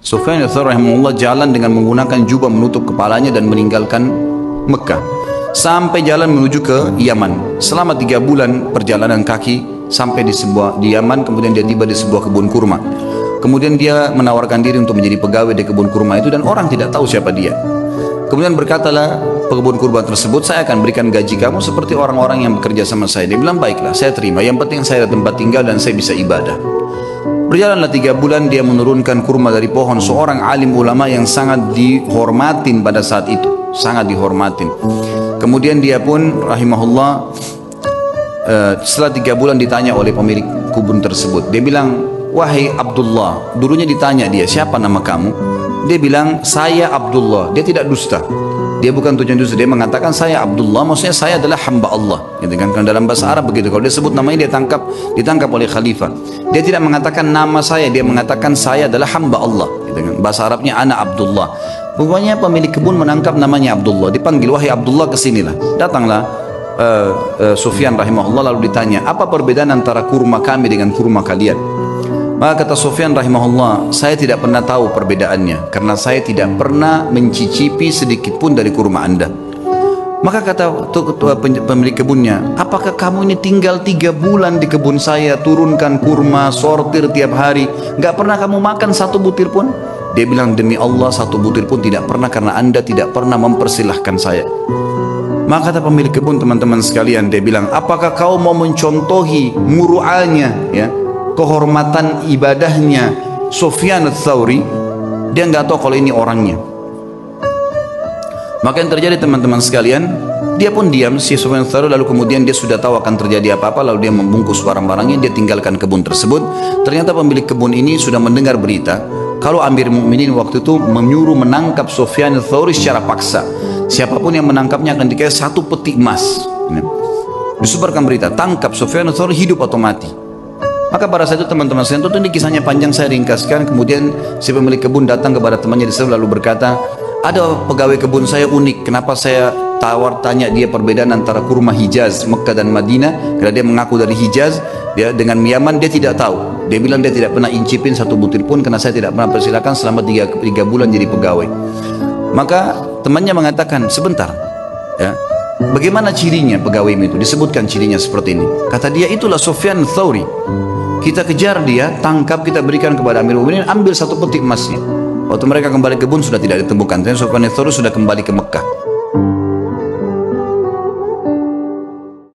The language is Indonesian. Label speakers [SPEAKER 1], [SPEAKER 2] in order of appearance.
[SPEAKER 1] Sufyan ats-Tsauri rahimahullah jalan dengan menggunakan jubah menutup kepalanya dan meninggalkan Mekah. Sampai jalan menuju ke Yaman. Selama 3 bulan perjalanan kaki sampai di Yaman, kemudian dia tiba di sebuah kebun kurma. Kemudian dia menawarkan diri untuk menjadi pegawai di kebun kurma itu dan orang tidak tahu siapa dia. Kemudian berkatalah pekebun kurma tersebut, saya akan berikan gaji kamu seperti orang-orang yang bekerja sama saya. Dia bilang, baiklah, saya terima. Yang penting saya ada tempat tinggal dan saya bisa ibadah. Berjalanlah 3 bulan, dia menurunkan kurma dari pohon. Seorang alim ulama yang sangat dihormatin pada saat itu, sangat dihormatin. Kemudian dia pun rahimahullah, setelah 3 bulan ditanya oleh pemilik kebun tersebut. Dia bilang, wahai Abdullah. Dulunya ditanya dia, siapa nama kamu? Dia bilang, saya Abdullah. Dia tidak dusta. Dia bukan tujuan dusta. Dia mengatakan saya Abdullah, maksudnya saya adalah hamba Allah. Gitu kan? Karena dalam bahasa Arab begitu. Kalau dia sebut namanya, dia ditangkap oleh khalifah. Dia tidak mengatakan nama saya, dia mengatakan saya adalah hamba Allah. Gitu kan? Bahasa Arabnya ana Abdullah. Pokoknya pemilik kebun menangkap namanya Abdullah. Dipanggil, wahai Abdullah, kesinilah. Datanglah Sufyan rahimahullah, lalu ditanya, apa perbedaan antara kurma kami dengan kurma kalian? Maka kata Sufyan rahimahullah, saya tidak pernah tahu perbedaannya karena saya tidak pernah mencicipi sedikit pun dari kurma anda. Maka kata pemilik kebunnya, apakah kamu ini tinggal 3 bulan di kebun saya, turunkan kurma, sortir tiap hari, gak pernah kamu makan 1 butir pun? Dia bilang, demi Allah 1 butir pun tidak pernah, karena anda tidak pernah mempersilahkan saya. Maka kata pemilik kebun, teman-teman sekalian, dia bilang, apakah kau mau mencontohi muru'anya, ya, kehormatan ibadahnya Sufyan ats-Tsauri? Dia nggak tahu kalau ini orangnya. Maka yang terjadi, teman-teman sekalian, dia pun diam, si Sufyan ats-Tsauri. Lalu kemudian dia sudah tahu akan terjadi apa-apa, lalu dia membungkus barang-barangnya, dia tinggalkan kebun tersebut. Ternyata pemilik kebun ini sudah mendengar berita kalau Amir Mukminin waktu itu menyuruh menangkap Sufyan ats-Tsauri secara paksa. Siapapun yang menangkapnya akan dikasih 1 peti emas. Disebarkan berita, tangkap Sufyan ats-Tsauri, hidup atau mati. Maka pada saat itu, teman-teman sekalian, tentu ini kisahnya panjang, saya ringkaskan. Kemudian si pemilik kebun datang kepada temannya di sana lalu berkata, ada pegawai kebun saya unik, kenapa saya tanya dia perbedaan antara kurma Hijaz, Mekah dan Madinah, karena dia mengaku dari Hijaz, dia dengan Yaman dia tidak tahu. Dia bilang dia tidak pernah incipin 1 butir pun karena saya tidak pernah persilakan selama 3 bulan jadi pegawai. Maka temannya mengatakan, sebentar, ya, bagaimana cirinya pegawai itu? Disebutkan cirinya seperti ini. Kata dia, itulah Sufyan ats-Tsauri. Kita kejar dia, tangkap, kita berikan kepada Amir Mukminin, ambil 1 peti emasnya. Waktu mereka kembali ke kebun sudah tidak ditemukan. Sufyan ats-Tsauri sudah kembali ke Mekah.